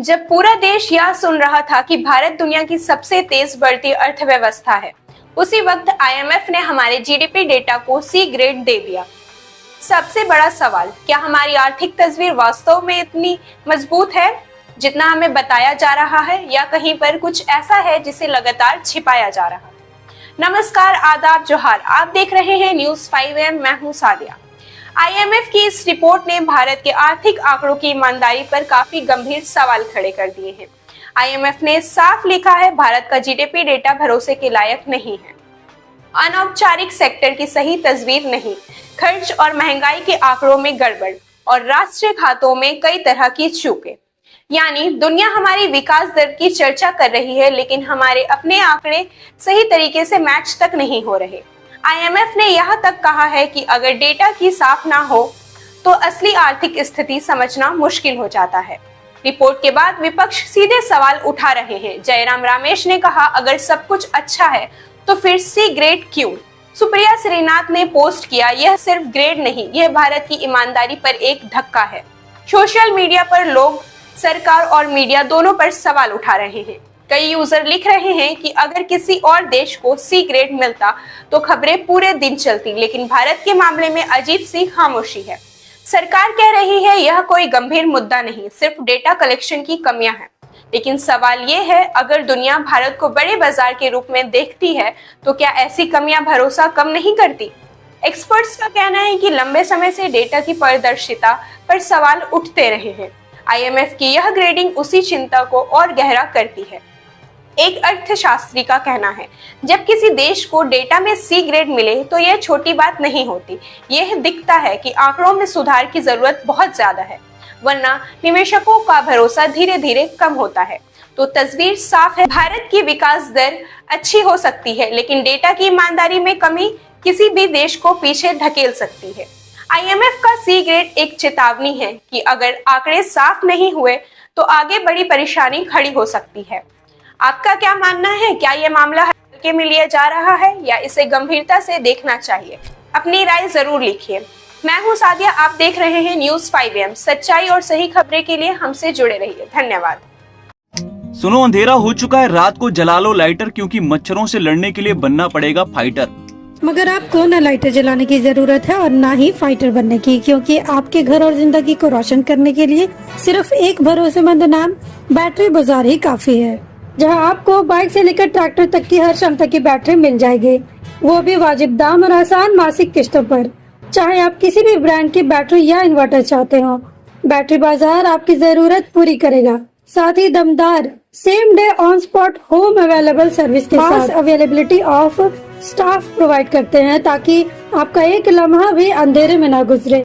जब पूरा देश यह सुन रहा था कि भारत दुनिया की सबसे तेज बढ़ती अर्थव्यवस्था है, उसी वक्त आईएमएफ ने हमारे जीडीपी डेटा को सी ग्रेड दे दिया। सबसे बड़ा सवाल, क्या हमारी आर्थिक तस्वीर वास्तव में इतनी मजबूत है जितना हमें बताया जा रहा है, या कहीं पर कुछ ऐसा है जिसे लगातार छिपाया जा रहा है? नमस्कार, आदाब, जोहार। आप देख रहे हैं न्यूज़ 5am। मैं हूं सादिया। आईएमएफ की इस रिपोर्ट ने भारत के आर्थिक आंकड़ों की ईमानदारी पर काफी गंभीर सवाल खड़े कर दिए हैं। आईएमएफ ने साफ लिखा है, भारत का जीडीपी डेटा भरोसे के लायक नहीं है। अनौपचारिक सेक्टर की सही तस्वीर नहीं, खर्च और महंगाई के आंकड़ों में गड़बड़ और राष्ट्रीय खातों में कई तरह की चूकें। यानी दुनिया हमारी विकास दर की चर्चा कर रही है, लेकिन हमारे अपने आंकड़े सही तरीके से मैच तक नहीं हो रहे। आईएमएफ ने यह तक कहा है कि अगर डेटा की साफ ना हो तो असली आर्थिक स्थिति समझना मुश्किल हो जाता है। रिपोर्ट के बाद विपक्ष सीधे सवाल उठा रहे हैं। जयराम रमेश ने कहा, अगर सब कुछ अच्छा है तो फिर सी ग्रेड क्यों? सुप्रिया श्रीनाथ ने पोस्ट किया, यह सिर्फ ग्रेड नहीं, यह भारत की ईमानदारी पर एक धक्का है। सोशल मीडिया पर लोग सरकार और मीडिया दोनों पर सवाल उठा रहे हैं। कई यूजर लिख रहे हैं कि अगर किसी और देश को सी ग्रेड मिलता तो खबरें पूरे दिन चलती, लेकिन भारत के मामले में अजीब सी खामोशी है। सरकार कह रही है यह कोई गंभीर मुद्दा नहीं, सिर्फ डेटा कलेक्शन की कमियां हैं। लेकिन सवाल ये है, अगर दुनिया भारत को बड़े बाजार के रूप में देखती है तो क्या ऐसी कमियां भरोसा कम नहीं करती? एक्सपर्ट्स का कहना है कि लंबे समय से डेटा की पारदर्शिता पर सवाल उठते रहे हैं। आईएमएफ की यह ग्रेडिंग उसी चिंता को और गहरा करती है। एक अर्थशास्त्री का कहना है, जब किसी देश को डेटा में सी ग्रेड मिले तो यह छोटी बात नहीं होती। यह दिखता है कि आंकड़ों में सुधार की जरूरत बहुत ज्यादा है, वरना निवेशकों का भरोसा धीरे धीरे कम होता है। तो तस्वीर साफ है, भारत की विकास दर अच्छी हो सकती है, लेकिन डेटा की ईमानदारी में कमी किसी भी देश को पीछे धकेल सकती है। आईएमएफ का सी ग्रेड एक चेतावनी है कि अगर आंकड़े साफ नहीं हुए तो आगे बड़ी परेशानी खड़ी हो सकती है। आपका क्या मानना है? क्या ये मामला हल्के में लिया जा रहा है या इसे गंभीरता से देखना चाहिए? अपनी राय जरूर लिखिए। मैं हूं सादिया, आप देख रहे हैं न्यूज़ 5am। सच्चाई और सही खबरें के लिए हमसे जुड़े रहिए। धन्यवाद। सुनो, अंधेरा हो चुका है, रात को जला लो लाइटर, क्योंकि मच्छरों से लड़ने के लिए बनना पड़ेगा फाइटर। मगर आपको न लाइटर जलाने की जरूरत है और न ही फाइटर बनने की, क्योंकि आपके घर और जिंदगी को रोशन करने के लिए सिर्फ एक भरोसेमंद नाम बैटरी बाजार ही काफी है, जहां आपको बाइक से लेकर ट्रैक्टर तक की हर क्षमता की बैटरी मिल जाएगी, वो भी वाजिब दाम और आसान मासिक किस्तों पर। चाहे आप किसी भी ब्रांड की बैटरी या इन्वर्टर चाहते हो, बैटरी बाजार आपकी जरूरत पूरी करेगा। साथ ही दमदार same day on spot home available service के साथ अवेलेबिलिटी ऑफ स्टाफ प्रोवाइड करते हैं, ताकि आपका एक लम्हा भी अंधेरे में ना गुजरे।